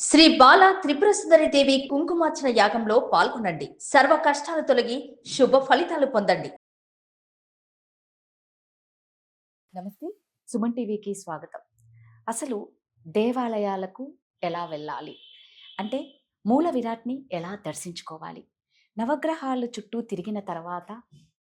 శ్రీ బాల త్రిపుర సుందరి దేవి కుంకుమార్చన యాగంలో పాల్గొనండి. సర్వ కష్టాలు తొలగి శుభ ఫలితాలు పొందండి. నమస్తే. సుమన్ టీవీకి స్వాగతం. అసలు దేవాలయాలకు ఎలా వెళ్ళాలి? అంటే మూల విరాట్‌ని ఎలా దర్శించుకోవాలి? నవగ్రహాలు చుట్టూ తిరిగిన తర్వాత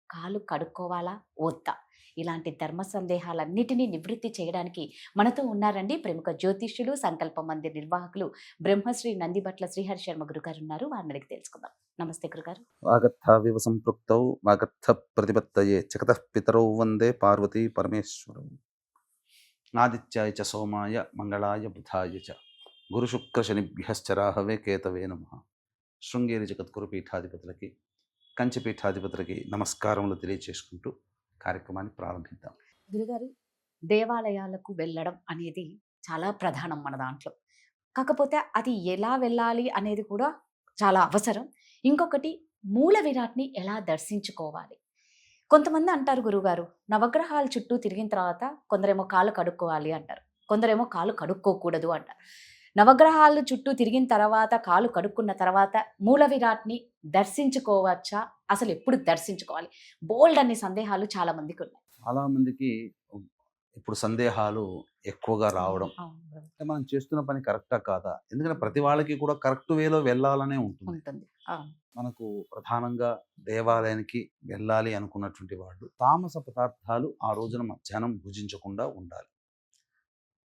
కాళ్ళు కడుక్కోవాలా? వద్దా? ఇలాంటి ధర్మ సందేహాలన్నిటినీ నివృత్తి చేయడానికి మనతో ఉన్నారండి ప్రముఖ జ్యోతిష్యులు, సంకల్ప మందిర్ నిర్వాహకులు బ్రహ్మశ్రీ నందిబట్ల శ్రీహరి శర్మ గురుగారు ఉన్నారు. వారిని అడిగి తెలుసుకుందాం. నమస్తే గురుగారు. వాగర్థావివ సంపృక్తౌ వాగర్థ ప్రతిపత్తయే జగతః పితరౌ వందే పార్వతీ పరమేశ్వరౌ. ఆదిత్యాయ చ సోమాయ మంగళాయ బుధాయ చ గురుశుక్రశనిభ్యశ్చ రాహవే కేతవే నమః. శృంగేరి జగద్గురు పీఠాధిపతులకి, కంచి పీఠాధిపతులకి నమస్కారములు తెలియచేసుకుంటూ కార్యక్రమాన్ని ప్రారంభిద్దాం. గురుగారు, దేవాలయాలకు వెళ్ళడం అనేది చాలా ప్రధానం మన దాంట్లో. కాకపోతే అది ఎలా వెళ్ళాలి అనేది కూడా చాలా అవసరం. ఇంకొకటి, మూల విరాట్‌ని ఎలా దర్శించుకోవాలి? కొంతమంది అంటారు గురుగారు, నవగ్రహాల చుట్టూ తిరిగిన తర్వాత కొందరేమో కాళ్ళు కడుక్కోవాలి అంటారు. కొందరేమో కాళ్ళు కడుక్కోకూడదు అంటారు. నవగ్రహాలు చుట్టూ తిరిగిన తర్వాత కాళ్ళు కడుక్కున్న తర్వాత మూల విరాట్‌ని దర్శించుకోవచ్చా? అసలు ఎప్పుడు దర్శించుకోవాలి? బోలెడు అన్ని సందేహాలు చాలా మందికి ఉన్నాయి. చాలా మందికి ఇప్పుడు సందేహాలు ఎక్కువగా రావడం, అవును. అంటే మనం చేస్తున్న పని కరెక్టా కాదా? ఎందుకంటే ప్రతి వాళ్ళకి కూడా కరెక్ట్ వేలో వెళ్ళాలనే ఉంటుంది. ఉంటుంది. అవును. మనకు ప్రధానంగా దేవాలయానికి వెళ్ళాలి అనుకున్నటువంటి వాళ్ళు తామస పదార్థాలు ఆ రోజున మధ్యాహ్నం భుజించకుండా ఉండాలి.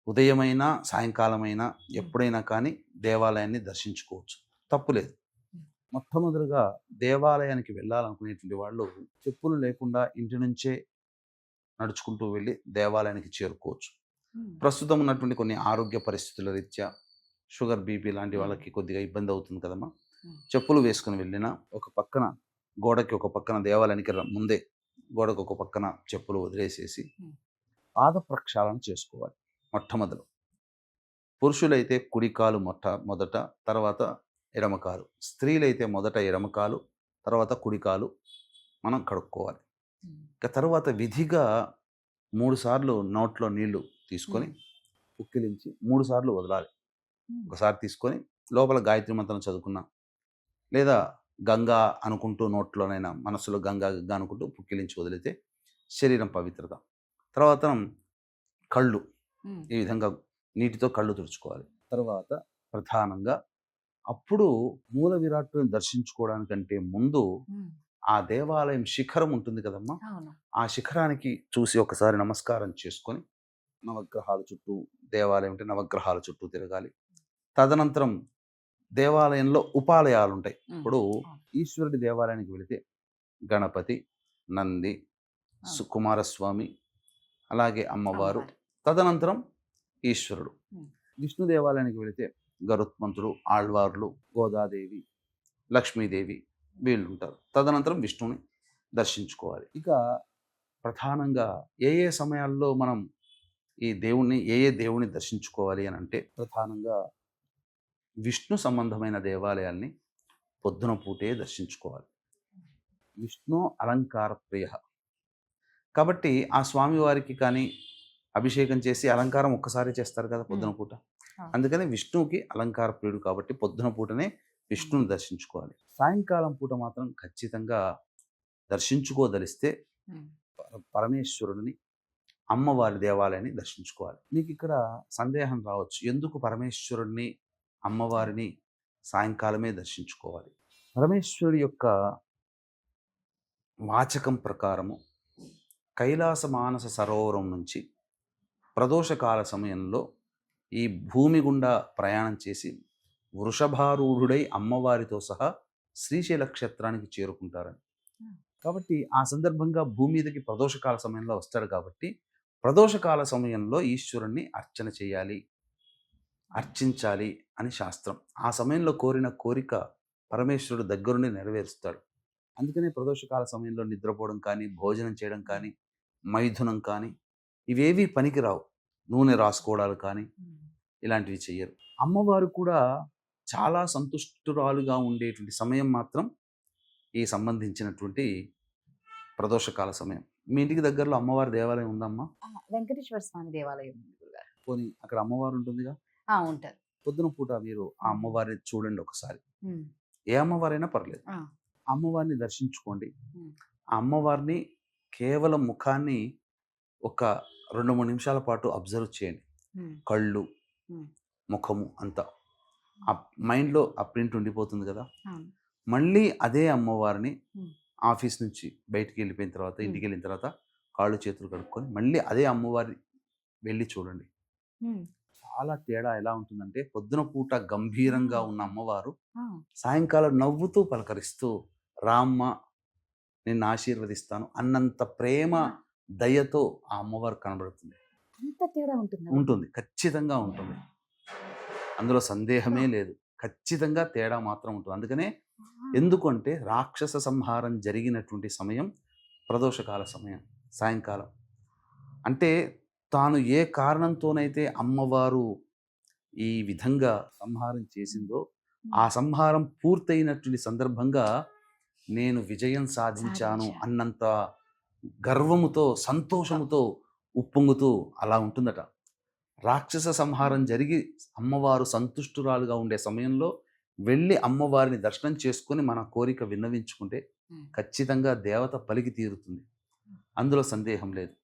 ఉదయమైనా సాయంకాలమైనా ఎప్పుడైనా కానీ దేవాలయాన్ని దర్శించుకోవచ్చు, తప్పులేదు. మొట్టమొదటిగా దేవాలయానికి వెళ్ళాలనుకునేటువంటి వాళ్ళు చెప్పులు లేకుండా ఇంటి నుంచే నడుచుకుంటూ వెళ్ళి దేవాలయానికి చేరుకోవచ్చు. ప్రస్తుతం ఉన్నటువంటి కొన్ని ఆరోగ్య పరిస్థితుల రీత్యా షుగర్, బీపీ లాంటి వాళ్ళకి కొద్దిగా ఇబ్బంది అవుతుంది కదమ్మా. చెప్పులు వేసుకుని వెళ్ళినా ఒక పక్కన గోడకి ఒక పక్కన దేవాలయానికి ముందే గోడకు ఒక పక్కన చెప్పులు వదిలేసేసి పాద ప్రక్షాళన చేసుకోవాలి. మొట్టమొదలు పురుషులైతే కుడికాలు మొదట, తర్వాత ఎడమకాలు. స్త్రీలైతే మొదట ఎడమకాలు, తర్వాత కుడికాలు మనం కడుక్కోవాలి. ఇక తర్వాత విధిగా 3 సార్లు నోట్లో నీళ్లు తీసుకొని పుక్కిలించి 3 సార్లు వదలాలి. ఒకసారి తీసుకొని లోపల గాయత్రి మంత్రం చదువుకున్నా, లేదా గంగా అనుకుంటూ నోట్లోనైనా మనసులో గంగా గంగా అనుకుంటూ పుక్కిలించి వదిలితే శరీరం పవిత్రత. తర్వాత కళ్ళు ఈ విధంగా నీటితో కళ్ళు తుడుచుకోవాలి. తర్వాత ప్రధానంగా అప్పుడు మూల విరాట్టుని దర్శించుకోవడానికంటే ముందు ఆ దేవాలయం శిఖరం ఉంటుంది కదమ్మా, ఆ శిఖరానికి చూసి ఒకసారి నమస్కారం చేసుకొని నవగ్రహాల చుట్టూ, దేవాలయం అంటే నవగ్రహాల చుట్టూ తిరగాలి. తదనంతరం దేవాలయంలో ఉపాలయాలు ఉంటాయి. ఇప్పుడు ఈశ్వరుడి దేవాలయానికి వెళితే గణపతి, నంది, కుమారస్వామి, అలాగే అమ్మవారు, తదనంతరం ఈశ్వరుడు. విష్ణు దేవాలయానికి వెళితే గరుత్మంతుడు, ఆళ్వార్లు, గోదాదేవి, లక్ష్మీదేవి వీళ్ళు ఉంటారు. తదనంతరం విష్ణుని దర్శించుకోవాలి. ఇక ప్రధానంగా ఏ ఏ సమయాల్లో మనం ఈ దేవుణ్ణి ఏ దేవుణ్ణి దర్శించుకోవాలి అని అంటే, ప్రధానంగా విష్ణు సంబంధమైన దేవాలయాల్ని పొద్దున పూటే దర్శించుకోవాలి. విష్ణు అలంకార ప్రియ కాబట్టి ఆ స్వామివారికి కానీ అభిషేకం చేసి అలంకారం ఒక్కసారి చేస్తారు కదా పొద్దున పూట. అందుకని విష్ణువుకి అలంకార ప్రియుడు కాబట్టి పొద్దున పూటనే విష్ణుని దర్శించుకోవాలి. సాయంకాలం పూట మాత్రం ఖచ్చితంగా దర్శించుకోదలిస్తే పరమేశ్వరుడిని, అమ్మవారి దేవాలయాన్ని దర్శించుకోవాలి. మీకు ఇక్కడ సందేహం రావచ్చు, ఎందుకు పరమేశ్వరుడిని, అమ్మవారిని సాయంకాలమే దర్శించుకోవాలి? పరమేశ్వరుడి యొక్క వాచకం ప్రకారము కైలాస మానస సరోవరం నుంచి ప్రదోషకాల సమయంలో ఈ భూమి గుండా ప్రయాణం చేసి వృషభారూఢుడై అమ్మవారితో సహా శ్రీశైల క్షేత్రానికి చేరుకుంటారని. కాబట్టి ఆ సందర్భంగా భూమి మీదకి ప్రదోషకాల సమయంలో వస్తాడు కాబట్టి ప్రదోషకాల సమయంలో ఈశ్వరుణ్ణి అర్చన చేయాలి, అర్చించాలి అని శాస్త్రం. ఆ సమయంలో కోరిన కోరిక పరమేశ్వరుడు దగ్గరుండి నెరవేరుస్తాడు. అందుకనే ప్రదోషకాల సమయంలో నిద్రపోవడం కానీ, భోజనం చేయడం కానీ, మైథునం కానీ ఇవేవి పనికిరావు. నూనె రాసుకోవడాలు కానీ ఇలాంటివి చెయ్యరు. అమ్మవారు కూడా చాలా సంతుష్టురాలుగా ఉండేటువంటి సమయం మాత్రం ఈ సంబంధించినటువంటి ప్రదోషకాల సమయం. మీ ఇంటికి దగ్గరలో అమ్మవారి దేవాలయం ఉందమ్మా? వెంకటేశ్వర స్వామి దేవాలయం ఉంది గురుగారు. పోనీ అక్కడ అమ్మవారు ఉంటుందిగా. ఉంటారు. పొద్దున పూట మీరు ఆ అమ్మవారిని చూడండి ఒకసారి. ఉమ్, ఏ అమ్మవారైనా పర్లేదు. ఆ, అమ్మవారిని దర్శించుకోండి. ఉమ్, ఆ అమ్మవారిని కేవలం ముఖాన్ని ఒక 2-3 నిమిషాల పాటు అబ్జర్వ్ చేయండి. ఉమ్, కళ్ళు, ఉమ్, ముఖము అంతా ఆ మైండ్లో ఆ ప్రింట్ ఉండిపోతుంది కదా. అవును. మళ్ళీ అదే అమ్మవారిని ఉమ్, ఆఫీస్ నుంచి బయటికి వెళ్ళిపోయిన తర్వాత, ఉమ్, ఇంటికి వెళ్ళిన తర్వాత కాళ్ళు చేతులు కడుక్కొని మళ్ళీ అదే అమ్మవారి వెళ్ళి చూడండి. ఉమ్, చాలా తేడా ఎలా ఉంటుందంటే, పొద్దున పూట గంభీరంగా ఉన్న అమ్మవారు ఆ, సాయంకాలం నవ్వుతూ పలకరిస్తూ రామ్మ నిన్ను ఆశీర్వదిస్తాను అన్నంత ప్రేమ దయతో ఆ అమ్మవారు కనబడుతుంది. అంత తేడా ఉంటుందా? ఉంటుంది, ఖచ్చితంగా ఉంటుంది. అందులో సందేహమే లేదు. ఖచ్చితంగా తేడా మాత్రం ఉంటుంది. అందుకనే ఎందుకంటే రాక్షస సంహారం జరిగినటువంటి సమయం ప్రదోషకాల సమయం, సాయంకాలం. అంటే తాను ఏ కారణంతోనైతే అమ్మవారు ఈ విధంగా సంహారం చేసిందో, ఆ సంహారం పూర్తయినటువంటి సందర్భంగా నేను విజయం సాధించాను సాధించా. అన్నంత గర్వముతో, సంతోషముతో ఉప్పొంగుతూ అలా ఉంటుందట. రాక్షస సంహారం జరిగి అమ్మవారు సంతుష్టురాలుగా ఉండే సమయంలో వెళ్ళి అమ్మవారిని దర్శనం చేసుకొని మన కోరిక విన్నవించుకుంటే ఉమ్, ఖచ్చితంగా దేవత పలికి తీరుతుంది. అందులో సందేహం లేదు.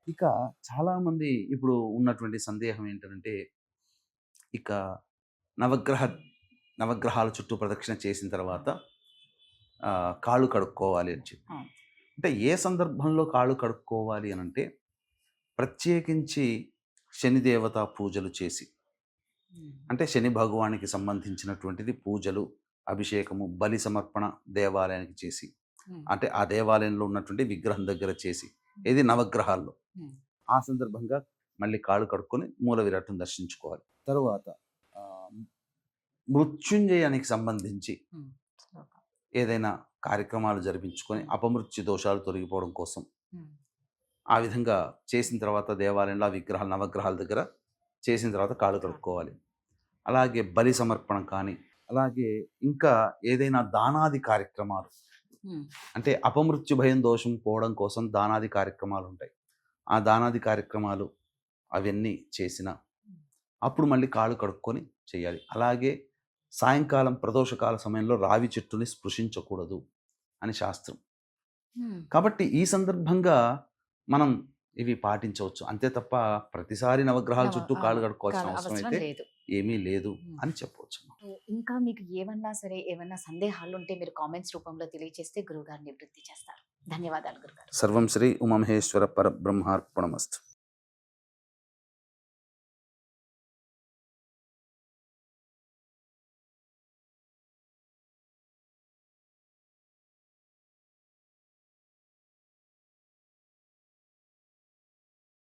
ఇక చాలామంది ఇప్పుడు ఉన్నటువంటి సందేహం ఏంటంటే, ఇక నవగ్రహ నవగ్రహాల చుట్టూ ప్రదక్షిణ చేసిన తర్వాత కాళ్ళు కడుక్కోవాలి అని చెప్పి. అవును. అంటే ఏ సందర్భంలో కాళ్ళు కడుక్కోవాలి అని అంటే, ప్రత్యేకించి శనిదేవత పూజలు చేసి, ఉమ్, అంటే శని భగవానికి సంబంధించినటువంటిది పూజలు, అభిషేకము, బలి సమర్పణ దేవాలయానికి చేసి, ఉమ్, అంటే ఆ దేవాలయంలో ఉన్నటువంటి విగ్రహం దగ్గర చేసి, ఇది నవగ్రహాల్లో. ఉమ్, ఆ సందర్భంగా మళ్ళీ కాళ్ళు కడుక్కొని మూల విరాట్టును దర్శించుకోవాలి. తరువాత ఆ, మృత్యుంజయానికి సంబంధించి ఉమ్, ఏదైనా కార్యక్రమాలు జరిపించుకొని అపమృత్యు దోషాలు తొలగిపోవడం కోసం ఉమ్, ఆ విధంగా చేసిన తర్వాత దేవాలయంలో ఆ విగ్రహాలు నవగ్రహాల దగ్గర చేసిన తర్వాత కాళ్ళు కడుక్కోవాలి. అలాగే బలి సమర్పణ కానీ, అలాగే ఇంకా ఏదైనా దానాది కార్యక్రమాలు, ఉమ్, అంటే అపమృత్యు భయం దోషం పోవడం కోసం దానాది కార్యక్రమాలు ఉంటాయి. ఆ దానాది కార్యక్రమాలు అవన్నీ చేసిన అప్పుడు మళ్ళీ కాళ్ళు కడుక్కొని చేయాలి. అలాగే సాయంకాలం ప్రదోషకాల సమయంలో రావి చెట్టుని స్పృశించకూడదు అని శాస్త్రం. ఉమ్. కాబట్టి ఈ సందర్భంగా మనం ఇవి పాటించవచ్చు. అంతే తప్ప ప్రతిసారి నవగ్రహాల చుట్టూ కాళ్ళు కడుక్కోవాల్సిన అవసరం అవసరం అయితే లేదు. ఏమీ లేదు అని చెప్పవచ్చు. ఇంకా మీకు ఏమన్నా సరే ఏమన్నా సందేహాలు ఉంటే మీరు కామెంట్స్ రూపంలో తెలియజేస్తే గురుగారు నివృత్తి చేస్తారు. ధన్యవాదాలు గురుగారు. సర్వం శ్రీ ఉమామహేశ్వర పరబ్రహ్మార్పణమస్తు.